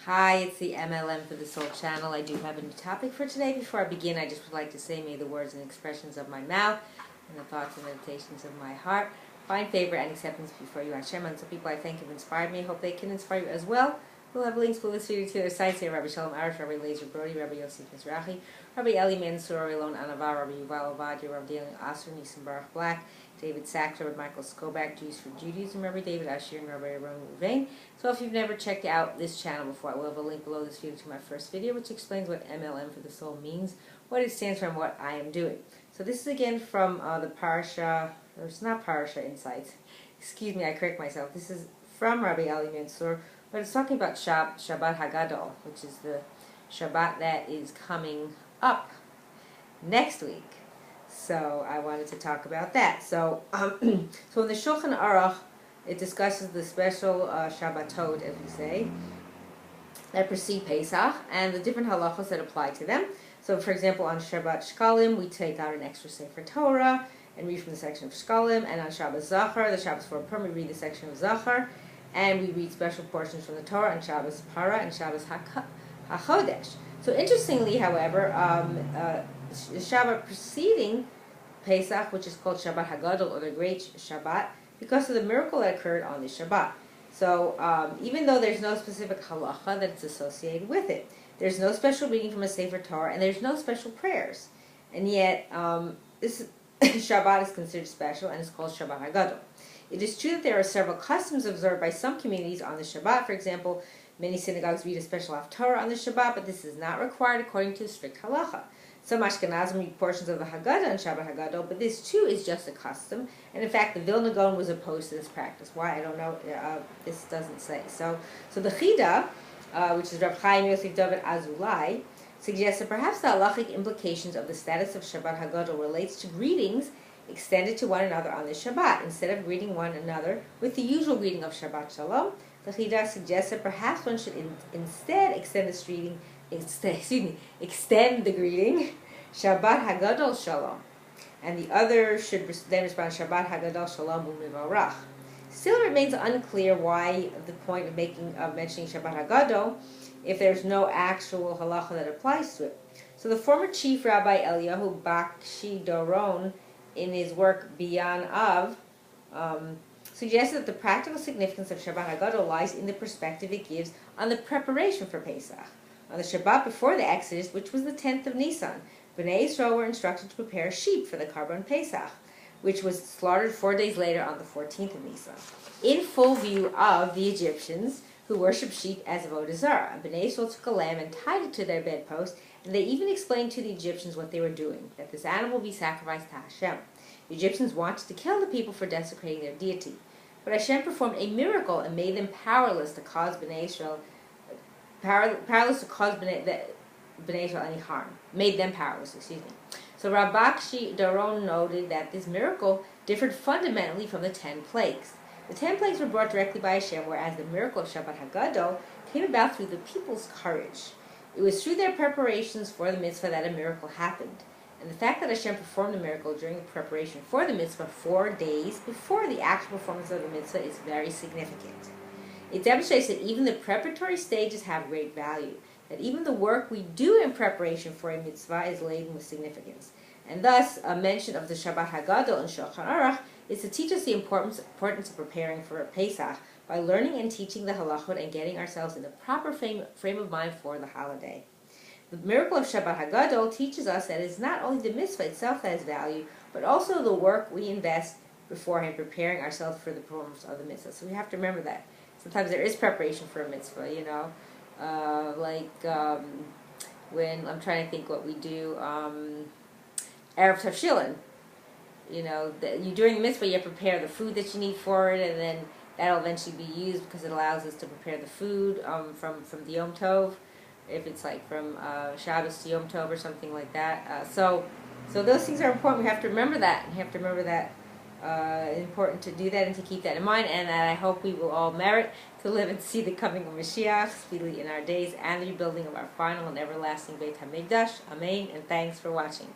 Hi, it's the M.L.M for the Soul channel. I do have a new topic for today. Before I begin, I just would like to say, may the words and expressions of my mouth and the thoughts and meditations of my heart find favor and acceptance before you, Hashem. And some people I think have inspired me. Hope they can inspire you as well. We'll have links below this video to their sites here: Rabbi Shalom Arish, Rabbi Lazer Brody, Rabbi Yosef Mizrahi, Rabbi Eli Mansour, Elon Anavar, Rabbi Yuval Ovadia, Rav Daniel Asore, Nisan Baruch Black, David Sachs, Rabbi Michael Skobach, Jews for Judaism, Rabbi David Asher, and Rabbi Aaron Ruvain. So if you've never checked out this channel before, I will have a link below this video to my first video, which explains what M.L.M for the Soul means, what it stands for, and what I am doing. So this is again from the Parasha, or it's not Parasha Insights. Excuse me, I correct myself. This is from Rabbi Eli Mansour, but it's talking about Shabbat HaGadol, which is the Shabbat that is coming up next week. So I wanted to talk about that. So, so in the Shulchan Aruch, it discusses the special Shabbatot, as we say, that precede Pesach, and the different halachos that apply to them. So, for example, on Shabbat Shkalim, we take out an extra Sefer Torah and read from the section of Shkalim, and on Shabbat Zachar, the Shabbos for Purim, we read the section of Zachar, and we read special portions from the Torah on Shabbos Para and Shabbos HaChodesh. So interestingly, however, the Shabbat preceding Pesach, which is called Shabbat HaGadol, or the Great Shabbat, because of the miracle that occurred on the Shabbat. So even though there's no specific halacha that's associated with it, there's no special reading from a Sefer Torah, and there's no special prayers. And yet, this Shabbat is considered special, and it's called Shabbat HaGadol. It is true that there are several customs observed by some communities on the Shabbat. For example, many synagogues read a special Haftarah on the Shabbat, but this is not required according to the strict halacha. Some Ashkenazim read portions of the Haggadah on Shabbat HaGadol, but this too is just a custom. And in fact, the Vilna Gaon was opposed to this practice. Why? I don't know. This doesn't say. So the Chida, which is Rav Chaim Yosef David Azulai, suggests that perhaps the halachic implications of the status of Shabbat HaGadol relates to greetings extended to one another on the Shabbat, instead of greeting one another with the usual greeting of Shabbat Shalom. The Chida suggests that perhaps one should instead extend this greeting, extend the greeting, Shabbat HaGadol Shalom, and the other should then respond, Shabbat HaGadol Shalom U'Mivarach. Still, it remains unclear why the point of mentioning Shabbat HaGadol if there's no actual halacha that applies to it. So the former chief Rabbi Eliyahu Baksi-Doron, in his work Beyond Av, suggested that the practical significance of Shabbat HaGadol lies in the perspective it gives on the preparation for Pesach. On the Shabbat before the Exodus, which was the 10th of Nisan, Bnei Yisrael were instructed to prepare a sheep for the Karban Pesach, which was slaughtered 4 days later on the 14th of Nisan, in full view of the Egyptians who worshipped sheep as avodah zarah. Bnei Yisrael took a lamb and tied it to their bedpost, and they even explained to the Egyptians what they were doing, that this animal be sacrificed to Hashem. The Egyptians wanted to kill the people for desecrating their deity, but Hashem performed a miracle and made them powerless to cause Bnei Yisrael any harm. Made them powerless, excuse me. So Baksi-Doron noted that this miracle differed fundamentally from the 10 plagues. The 10 plagues were brought directly by Hashem, whereas the miracle of Shabbat HaGadol came about through the people's courage. It was through their preparations for the mitzvah that a miracle happened. And the fact that Hashem performed the miracle during the preparation for the mitzvah 4 days before the actual performance of the mitzvah is very significant. It demonstrates that even the preparatory stages have great value, that even the work we do in preparation for a mitzvah is laden with significance. And thus, a mention of the Shabbat HaGadol in Shulchan Aruch is to teach us the importance of preparing for Pesach by learning and teaching the halachot and getting ourselves in the proper frame of mind for the holiday. The miracle of Shabbat HaGadol teaches us that it is not only the mitzvah itself that has value, but also the work we invest beforehand, preparing ourselves for the performance of the mitzvah. So we have to remember that. Sometimes there is preparation for a mitzvah, you know, when I'm trying to think what we do, Erev Tavshilin, you know, during the mitzvah you have to prepare the food that you need for it, and then that'll eventually be used because it allows us to prepare the food from the Yom Tov, if it's like from Shabbos to Yom Tov or something like that. So those things are important. We have to remember that. We have to remember that it's important to do that and to keep that in mind, and that I hope we will all merit to live and see the coming of Mashiach speedily in our days and the rebuilding of our final and everlasting Beit HaMikdash. Amen, and thanks for watching.